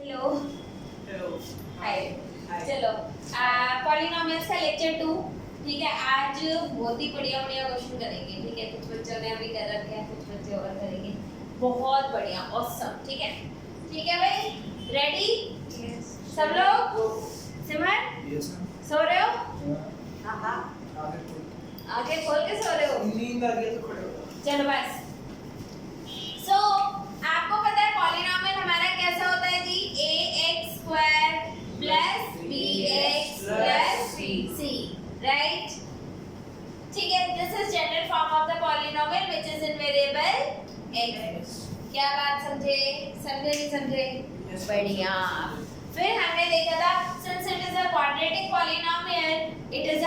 Hello hello hi हाय। चलो polynomials का lecture 2 ठीक है। आज बहुत ही बढ़िया बढ़िया क्वेश्चन करेंगे ठीक है। कुछ बच्चों ने अभी कर रखे हैं, कुछ बच्चे और करेंगे। बहुत बढ़िया ऑसम ठीक है भाई। रेडी यस सब लोग? सिमर यस सो रहे हो? हां हाँ आगे आंखें खोल के सो रहे हो? नींद आ गई तो खड़े हो चलो बस। सो आपको पता है पॉलिनोमियल हमारा कैसा होता है जी? ax square plus bx plus c right. ठीक है, this is general form of the polynomial which is in variable x। क्या बात समझे? समझे नहीं समझे? Yes. बढ़िया। फिर हमने देखा था since it is a quadratic polynomial, it is a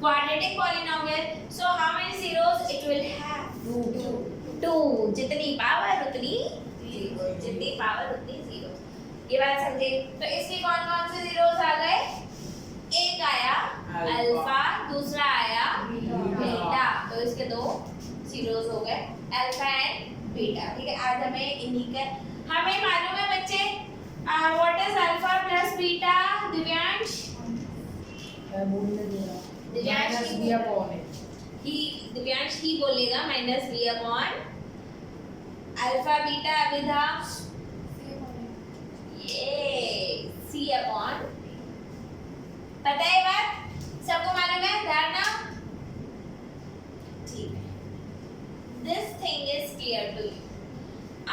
quadratic polynomial, so how many zeros it will have? Two. जितनी पावर उतनी जीरो, जितनी पावर उतनी जीरो। ये बात समझे? तो इसके कौन कौन से जीरोस आ गए? एक आया अल्फा, दूसरा आया बीटा, तो इसके दो जीरोस हो गए अल्फा एंड बीटा। ठीक है, आज हमें इन्हीं के हमें मालूम है बच्चे what is alpha plus beta? Divyansh Divyansh ही बोलेगा minus B upon alpha beta अविधा ये सी अपॉन। पता है बात? सबको मालूम है? धारणा ठीक है। This thing is clear to you.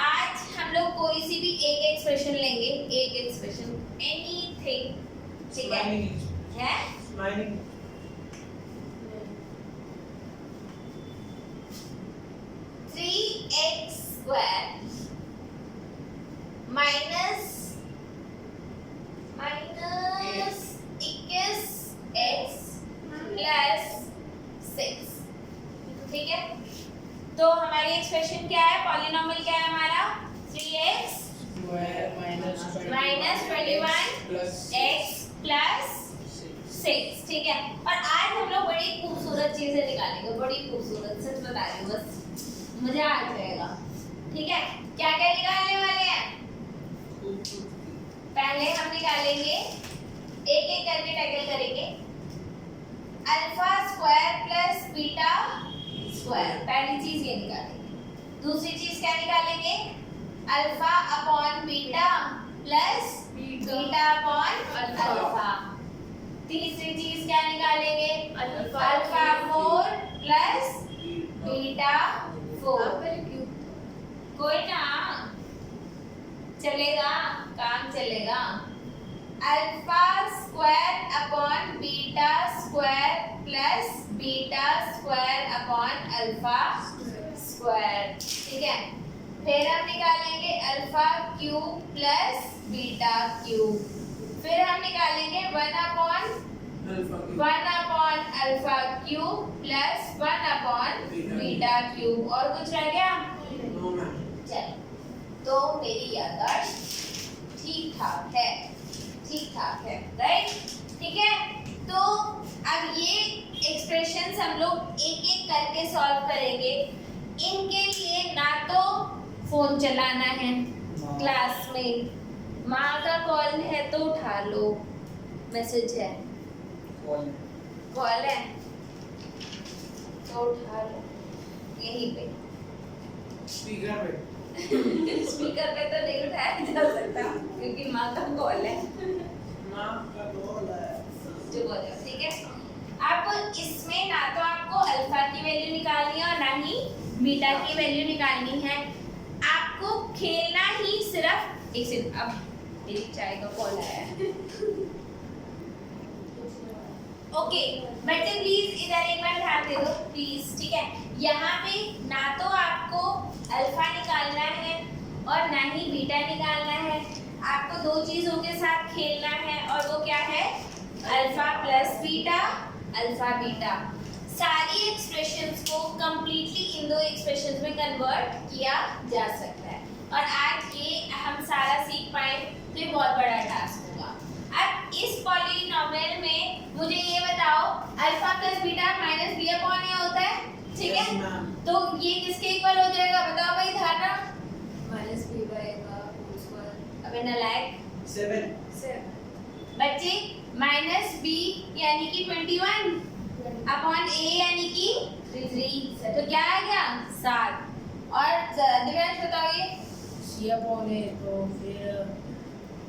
आज हम लोग कोई सी भी एक एक्सप्रेशन लेंगे, एक एक्सप्रेशन एनीथिंग ठीक है smiling 3x square minus 21x plus 6 ठीक है। तो हमारी एक्सप्रेशन क्या है? पॉलिनोमियल क्या है हमारा? 3x माइनस 21x प्लस 6 ठीक है। और आज हम लोग बड़ी खूबसूरत चीजें निकालेंगे, बड़ी खूबसूरत, सच बता रही हूँ, बस मजा आ जाएगा ठीक है। क्या क्या निकालने वाले हैं? पहले हम निकालेंगे, एक एक करके टैकल करेंगे। Alpha square plus beta square, पहली चीज ये निकालेंगे। दूसरी चीज क्या निकालेंगे? Alpha upon beta plus beta upon alpha. तीसरी चीज क्या निकालेंगे? Alpha 4 plus beta 4। कोई ना चलेगा, काम चलेगा। Alpha square upon beta square plus beta square upon alpha square ठीक है। फिर हम निकालेंगे alpha cube plus beta cube. फिर हम निकालेंगे 1 upon alpha cube plus 1 upon beta cube. और कुछ रह गया? चलो, तो मेरी याददाश्त ठीक ठाक है राइट ठीक है। तो अब ये एक्सप्रेशंस हम लोग एक एक करके सॉल्व करेंगे। इनके लिए ना तो फोन चलाना है क्लास में, माँ का कॉल है तो उठा लो, मैसेज है, कॉल है तो उठा लो, यहीं पे स्पीकर पे स्पीकर पे तो नहीं उठाया जा सकता क्योंकि माँ का कॉल है। माँ का कॉल है जो बोल रहे हो ठीक है। अब इसमें ना तो आपको अल्फा की वैल्यू निकालनी है और ना ही बीटा की वैल्यू निकालनी है। आपको खेलना ही सिर्फ एक सेकंड, अब मेरी चाय का कॉल आया है ओके बच्चे प्लीज इधर एक बार ध्यान दे दो प्लीज ठीक है। यहाँ पे ना तो आपको अल्फा निकालना है और ना ही बीटा निकालना है। आपको दो चीजों के साथ खेलना है और वो क्या है? Alpha plus beta, alpha beta. सारी एक्सप्रेशंस को कंप्लीटली इन दो एक्सप्रेशंस में कन्वर्ट किया जा सकता है और आज ये हम सारा सीख पाए तो ये बहुत बड़ा टास्क होगा। अब इस पॉलिनोमियल में मुझे ये बताओ alpha plus beta minus B upon A होता है ठीक है। तो ये किसके इक्वल हो जाएगा बताओ भाई? धारणा माइनस बी बाय का होल स्क्वायर। अबे नालायक 7 बच्चे माइनस बी यानी कि 21 अपॉन ए यानी कि 3, तो क्या आ गया 7। और दिव्यांश बताओगे। सी अपॉन ए तो फिर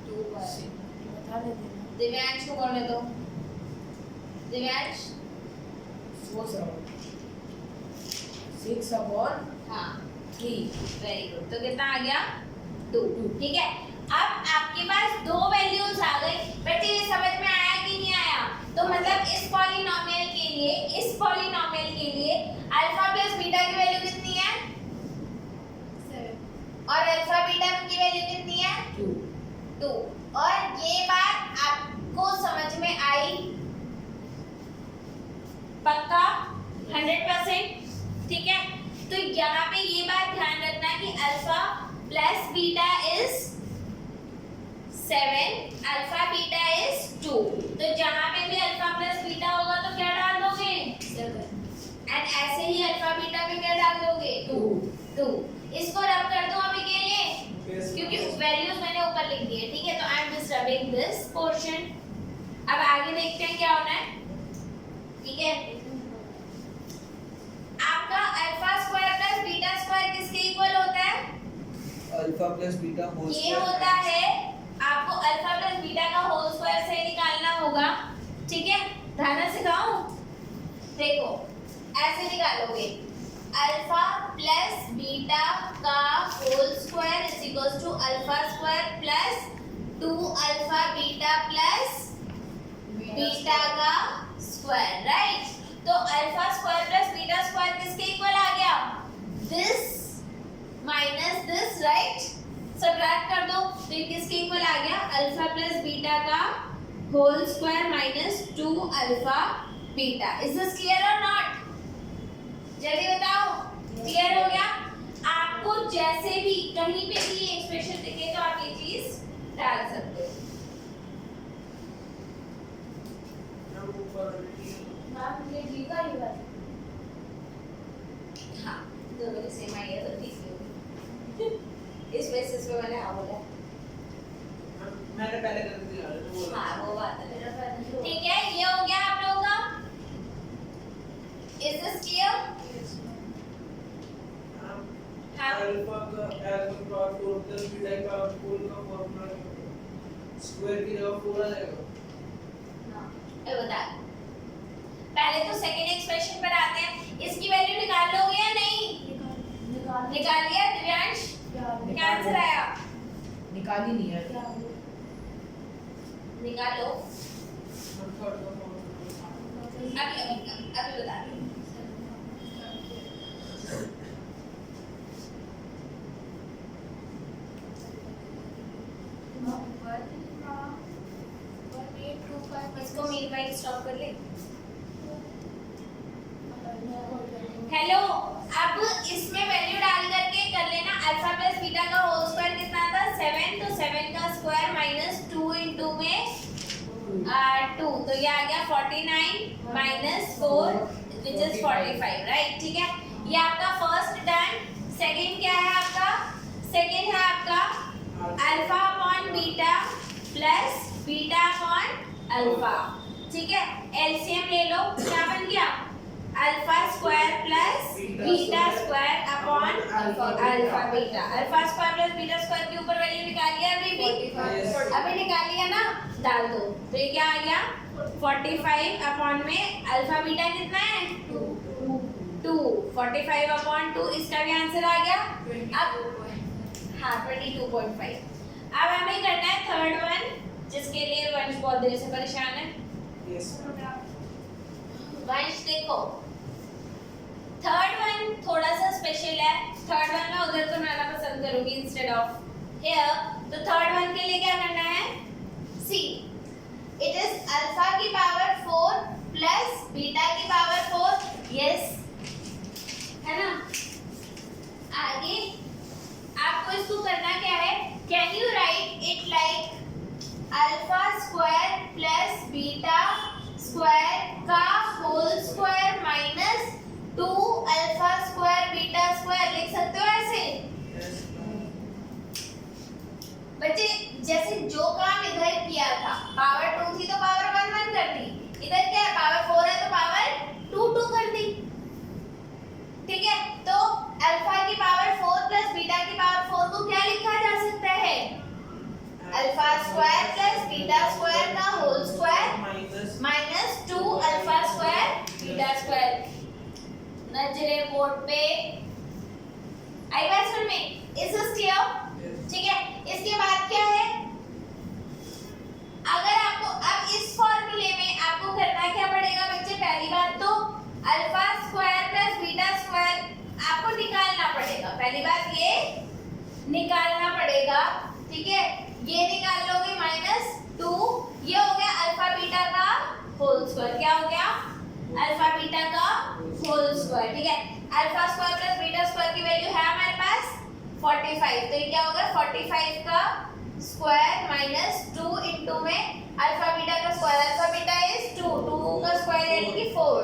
2 बता देते हैं। दिव्यांश को करने दो। दिव्यांश 6 अपॉन हाँ 3। वेरी गुड, तो कितना आ गया 2। ठीक है, अब आपके पास दो वैल्यूज आ गई। बेटे ये समझ में आया कि नहीं आया? तो मतलब इस पॉलिनोमियल के लिए अल्फा प्लस बीटा की वैल्यू कितनी है 7 और अल्फा बीटा की वैल्यू कितनी है 2। और ये बात आपको समझ में आई? पक्का 100%? ठीक है, तो यहाँ पे ये बात ध्यान रखना कि alpha plus beta is 7, alpha beta is 2। तो जहाँ पे भी अल्फा प्लस बीटा होगा तो क्या डाल दोगे 7, एंड ऐसे ही अल्फा बीटा में क्या डाल दोगे 2। इसको रब कर दो अभी के लिए, क्योंकि वैल्यूज मैंने ऊपर लिख दी है। ठीक है, तो I am just rubbing this portion. अब आगे देखते हैं क्या होना है। ठीक है, आपका alpha square plus beta square किसके इक्वल होता है? अल्फा प्लस बीटा होल ये स्क्वायर होता है, आपको अल्फा प्लस बीटा का होल स्क्वायर से निकालना होगा। ठीक है, ध्यान से सिखाऊं? देखो ऐसे निकालोगे, अल्फा प्लस बीटा का whole square is equals to alpha square plus 2 alpha beta plus beta का स्क्वायर, राइट? तो alpha square plus beta square किसके इक्वल आ गया? This minus this, right? Subtract कर दो तो ये किसके इक्वल आ गया? अल्फा प्लस बीटा का whole square minus 2 alpha beta. Is this clear और नॉट? जल्दी बताओ, क्लियर हो गया? आपको जैसे भी कहीं पे भी ये एक्सप्रेशन दिखे तो आप ये चीज डाल सकते हो। मुझे जी का ही बात, हाँ दोनों सेम आई है तो ठीक है। इस बेसिस पे मैंने हाँ बोला। मैंने पहले कर दिया तो वो हाँ वो बात है। ठीक है, ये हो गया आप लोगों का। Is this clear? हाँ अल्फा का अल्फा पावर 4 प्लस बीटा का होल का फॉर्मूला स्क्वायर की जगह 4 आ जाएगा। ये बता, पहले तो सेकंड एक्सप्रेशन पर आते हैं। इसकी वैल्यू निकाल लोगे या नहीं? निकाल लिया दिव्यांश? क्या आंसर आया? निकाल ही नहीं है। निकालो अभी बता दो। इसको मेरी बाइक स्टॉप कर ले। हेलो, अब इसमें वैल्यू डाल करके कर लेना। अल्फा प्लस बीटा का होल स्क्वायर कितना था 7, तो 7 का स्क्वायर माइनस 2 इंटू में 2, तो ये आ गया 49 माइनस 4 विच इज 45, राइट? ठीक है, ये आपका फर्स्ट डन। सेकंड क्या है आपका? सेकंड है आपका alpha upon beta plus beta upon alpha. ठीक है, एलसीएम ले लो, क्या बन गया? Alpha square plus beta square upon alpha beta. Alpha square plus beta square के ऊपर वैल्यू निकाल लिया अभी निकाल लिया ना, डाल दो। तो ये क्या आ गया 45 अपॉन में अल्फा बीटा कितना है 2, 45 अपॉन 2, इसका भी आंसर आ गया। अब हाँ 22.5। अब हमें करना है थर्ड वन, जिसके लिए वंश बहुत देर से परेशान है। यस वंश देखो, थर्ड वन थोड़ा सा स्पेशल है। थर्ड वन में उधर तो बनाना पसंद करूंगी इंस्टेड ऑफ हियर। तो थर्ड वन के लिए क्या करना है? सी, इट इज अल्फा की पावर 4 प्लस बीटा की पावर 4। यस, है ना? आगे आपको इसको करना क्या है? Can you write it like alpha square plus beta square का whole square minus 2 alpha square beta square, लिख सकते हो ऐसे? बच्चे जैसे जो काम स्क्वायर प्लस बीटा स्क्वायर का whole square minus minus 2 alpha square beta square. नजरे बोर्ड पे आई बात समझ में? Is this clear? ठीक है, इसके बाद क्या है, अगर आपको अब इस फॉर्मूले में आपको करना क्या पड़ेगा बच्चे, पहली बात तो alpha square plus beta square आपको निकालना पड़ेगा। पहली बात ये निकालना पड़ेगा, ठीक है, ये निकाल लोगे -2, ये हो गया अल्फा बीटा का होल स्क्वायर। क्या हो गया? अल्फा बीटा का होल स्क्वायर। ठीक है, alpha square plus beta square की वैल्यू है हमारे पास 45, तो ये क्या होगा 45 का स्क्वायर माइनस 2 इनटू में अल्फा बीटा का स्क्वायर। अल्फा बीटा इज 2, 2 का स्क्वायर यानी कि 4।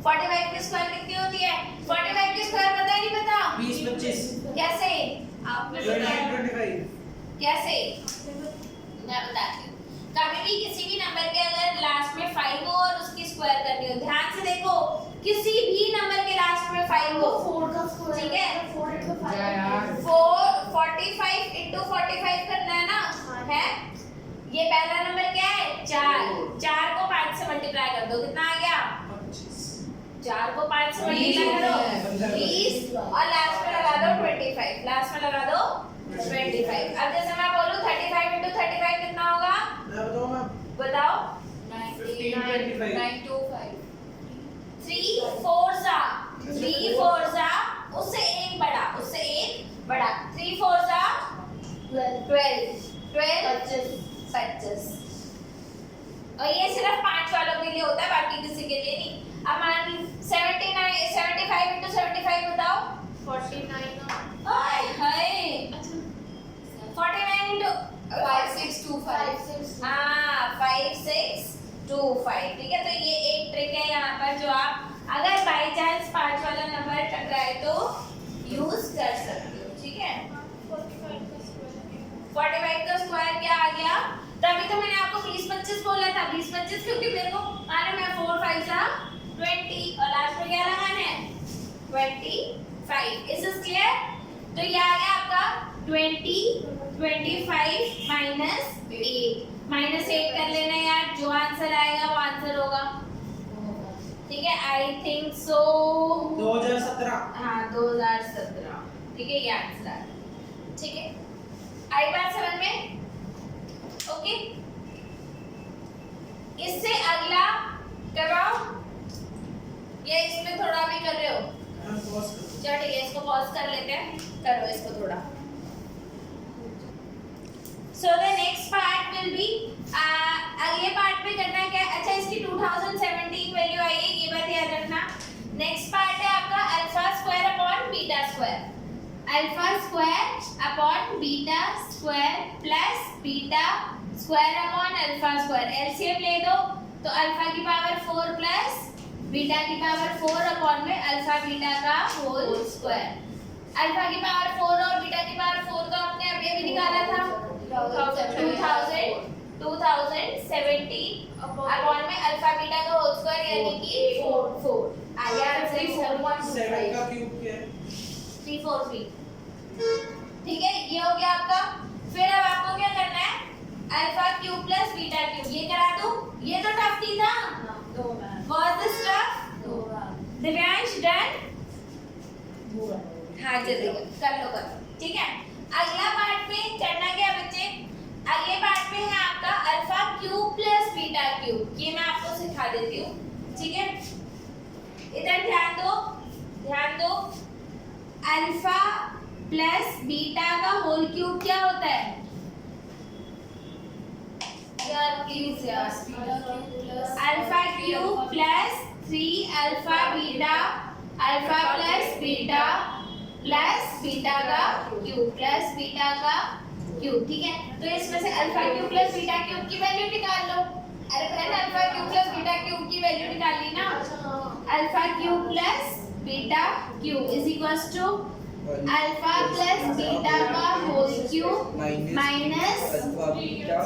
45 की स्क्वायर कितनी होती है? 45 की स्क्वायर पता है नहीं पता? 20 25 कैसे? आपने बताया 25 कैसे? मैं बताती हूँ। कभी भी किसी भी नंबर के अगर लास्ट में 5 हो और उसकी स्क्वायर करनी हो, ध्यान से देखो, किसी भी नंबर के लास्ट में 5 हो, 4 का स्क्वायर, ठीक है, 4 into 5 45 into 45 करना है ना, है। ये पहला नंबर क्या है? 4 को 5 से मल्टीप्लाई कर दो, कितना आ गया? 4 को 5 से मल्टीप्लाई करो 20, और लास्ट में लगा दो 25, लास्ट में लगा दो 25। अब जैसे मैं बोलूं 35 into 35 कितना होगा? मैं बताऊं मैं बताओ। 15 25 3 4 जा, 3 4 जा, उससे एक बड़ा, उससे एक बड़ा, 3 4 जा 12, 25। और ये सिर्फ 5 वालों के लिए होता है, बाकी किसी के लिए नहीं। अब मान 75 into 75 बताओ। 49 हाय हाय 49 into 5625 हाँ 5625। ठीक है, तो ये एक ट्रिक है यहाँ पर जो आप अगर बाय चांस 5 वाला नंबर टकराए तो यूज कर सकते हो। ठीक है, 45 का स्क्वायर क्या आ गया? तभी तो मैंने आपको 20 25 बोला था, 20 25 क्योंकि मेरे को मालूम है 4 5 जा 20 और लास्ट में क्या लगाना है 25। Is this clear? तो ये आ गया आपका 20 25 -8 कर लेना यार, जो आंसर आएगा वो आंसर होगा। ठीक है, आई थिंक सो 2017 हाँ 2017। ठीक है, ये आंसर आ गया। ठीक है, आई बात समझ में? ओके, इससे अगला करवाओ या इसमें थोड़ा भी कर रहे हो? मैं पॉज कर चलो ठीक है, इसको पॉज कर लेते हैं, करो इसको थोड़ा। So the next part will be अगले पार्ट में करना क्या है? अच्छा, इसकी 2017 वैल्यू आई है, ये बात याद रखना। नेक्स्ट पार्ट है आपका alpha square upon beta square. Alpha square upon beta square plus beta square upon alpha square. LCM ले दो तो अल्फा की पावर 4 प्लस बीटा की पावर 4 अपॉन में अल्फा बीटा का होल स्क्वायर। अल्फा की पावर 4 और बीटा की पावर 4 तो आपने अभी निकाला था 2017 अपॉन में अल्फा बीटा का होल स्क्वायर यानी कि 4 आ गया आंसर 7 का क्यूब क्या है? 343। ठीक है, ये हो गया आपका। फिर अब आपको क्या करना है? Alpha cube plus beta cube, ये करा दूं? ये तो टफ थी ना, was this tough? Divyansh done? हाँ जल्दी कर लो। ठीक है, अगला पार्ट में करना क्या बच्चे? अगले पार्ट में है आपका alpha cube plus beta cube, ये मैं आपको सिखा देती हूँ। ठीक है, इधर ध्यान दो। अल्फा प्लस बीटा का होल क्यूब क्या होता है? यार please alpha cube plus 3 alpha beta alpha plus beta का क्यूब प्लस बीटा का क्यूब। ठीक है, तो इसमें से alpha cube plus beta cube की वैल्यू निकाल लो। अरे friend, alpha cube plus beta cube की वैल्यू निकालनी ना। Alpha cube plus beta cube is equals to alpha plus beta का whole cube minus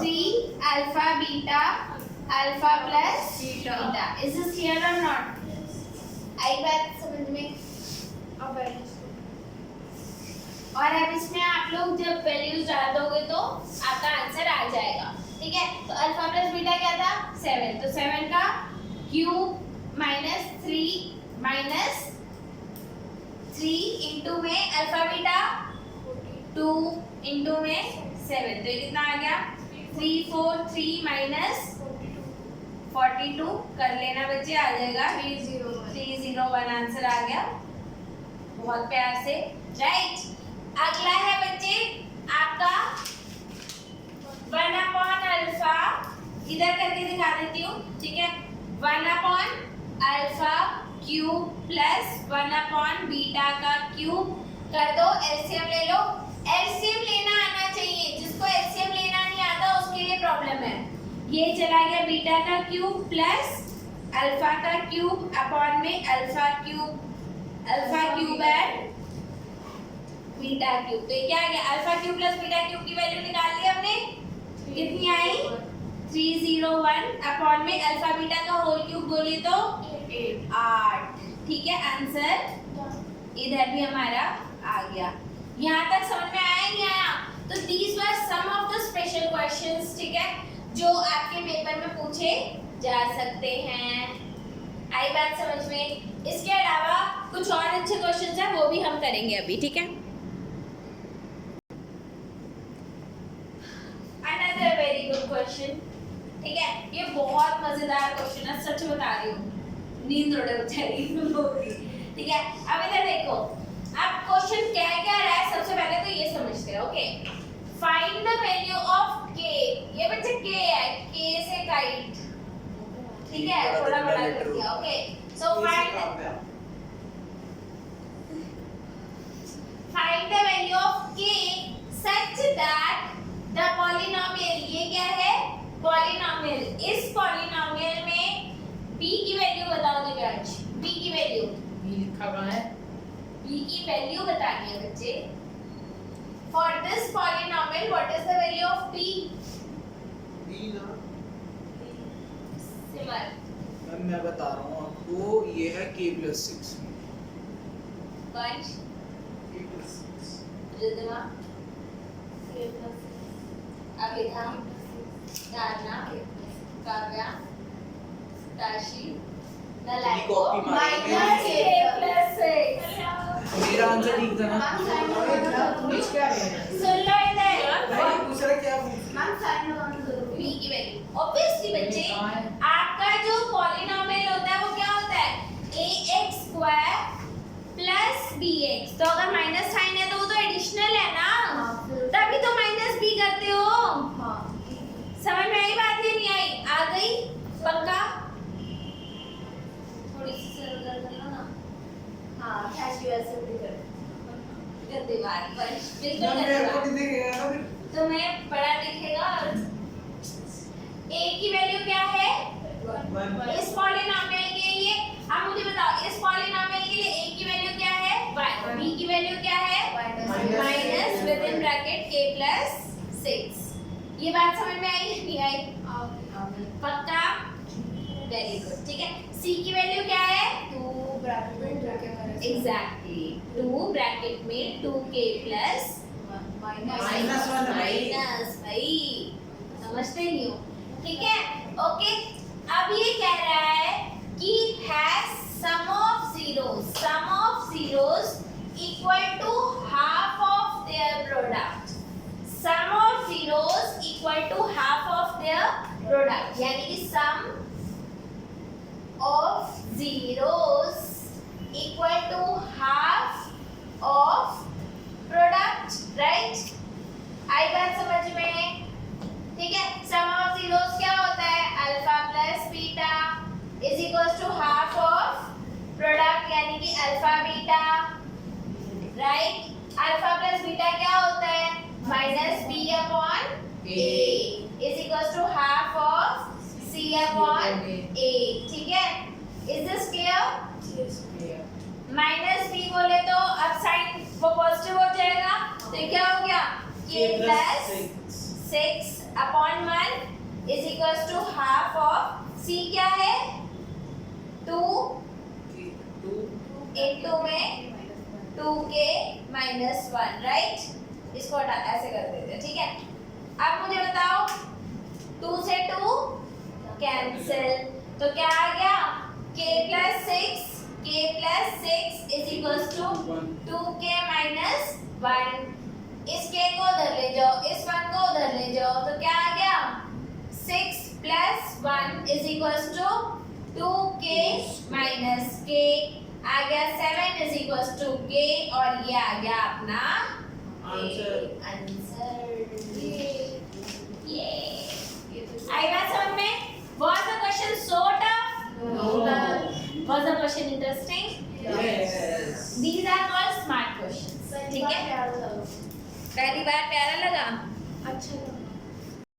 3 alpha beta alpha plus beta. Is this clear और not? आई बात समझ में? और अब इसमें आप लोग जब वैल्यूज डाल दोगे तो आपका आंसर आ जाएगा। ठीक है, तो अल्फा प्लस बीटा क्या था 7, तो 7 का क्यूब माइनस 3 इंटू में अल्फा बीटा 2 इंटू में 7, तो ये कितना आ गया 3 4 3 माइनस 42 कर लेना बच्चे, आ जाएगा 301 आंसर आ गया बहुत प्यार से, राइट। अगला है बच्चे आपका 1 अपॉन अल्फा, इधर करके दिखा देती हूँ, ठीक है। 1 upon alpha cube plus 1 upon beta का क्यूब कर दो, एलसीएम ले लो। एलसीएम लेना आना चाहिए, जिसको एलसीएम लेना नहीं आता उसके लिए प्रॉब्लम है। ये चला गया बीटा का क्यूब प्लस अल्फा का क्यूब अपॉन में alpha cube and beta cube, तो ये क्या आ गया alpha cube plus beta cube की वैल्यू निकाल ली हमने, कितनी आई 301 अपॉन में अल्फा बीटा का होल क्यूब बोले तो 8, ठीक है। आंसर इधर भी हमारा आ गया। यहाँ तक समझ में आया नहीं आया? तो these were some of the special questions, ठीक है, जो आपके पेपर में पूछे जा सकते हैं। आई बात समझ में? इसके अलावा कुछ और अच्छे क्वेश्चंस हैं, वो भी हम करेंगे अभी, ठीक है। अनदर वेरी गुड क्वेश्चन, ठीक है, ये बहुत मजेदार क्वेश्चन है, सच बता रही हूँ, नींद उड़ जाएगी तुम लोगों की, ठीक है। अब इधर देखो, अब क्वेश्चन क्या क्या रहा है, सबसे पहले तो ये समझते हैं, okay. Find the value of के, ये बच्चे के है, के से काइट, ठीक है, थोड़ा बड़ा कर दिया, okay. So find the value of के सच दैट द पॉलिनोमियल, ये क्या है पॉलिनोमियल, इस पॉलिनोमियल में b की वैल्यू बताओ दिव्यांश, b की वैल्यू, b लिखा कहाँ है? b की वैल्यू बतानी है बच्चे। For this polynomial what is the value of b? b ना सिमर मैम मैं बता रहा हूँ आपको, ये है k+6 वंश k+6 रिदमा अभिधा धारणा काव्या ताशी नलाई कॉपी मारी मेरा आंसर ठीक था ना? सुन लो इधर, नहीं पूछ रहा क्या b की वैल्यू ऑब्वियसली बच्चे आपका जो पॉलिनोमियल होता है वो क्या होता है ax² प्लस bx, तो अगर माइनस साइन है तो वो तो एडिशनल है ना, तभी तो माइनस b करते हो। समझ में आई बात या नहीं आई? आ गई पक्का? थोड़ी सी सरल कर लो ना, हाँ कैसी वैसे भी कर गंदी बात, बस बिल्कुल गंदी, तुम्हें पढ़ा लिखेगा। और a की वैल्यू क्या है इस पॉलिनोमियल के लिए, अब मुझे बताओ इस पॉलिनोमियल के लिए a की वैल्यू क्या है 1, b की वैल्यू क्या है minus with in bracket k+6। ये बात समझ में आई नहीं आई? पक्का? वेरी गुड, ठीक है। c की वैल्यू क्या है 2 एग्जैक्टली 2 ब्रैकेट में 2k+ -1 भाई समझते नहीं हो, ठीक है, ओके। अब ये कह रहा है कि has sum of zeros equal to half of their product, sum of zeros equal to half of their product, यानी कि sum of zeros equal to half of product, right? आई बात समझ में? ठीक है, सम ऑफ जीरोस क्या होता है alpha plus beta is equals to half of product, यानी कि alpha beta, right? Alpha plus beta क्या होता है minus B upon A is equals to half of C upon A, ठीक है? Is this clear? Minus B बोले तो अब साइन वो पॉजिटिव हो जाएगा, तो क्या हो गया k+6 upon 1 is equals to half of c क्या है 2 into में 2k-1, राइट? इसको हटा ऐसे कर देते हैं, ठीक है। अब मुझे बताओ 2 से 2 कैंसिल, तो क्या आ गया k plus 6 is equals to 2k minus 1। इस k को उधर ले जाओ, इस 1 को उधर ले जाओ, तो क्या आ गया 6 plus 1 is equals to 2k minus k, आ गया 7 is equals to k, और ये आ गया अपना आंसर। ये आई बात समझ में? Was the question so tough? No. Was the question interesting? Yes. These are called smart questions। ठीक है? प्यारा लगा। पहली बार प्यारा लगा? अच्छा लगा।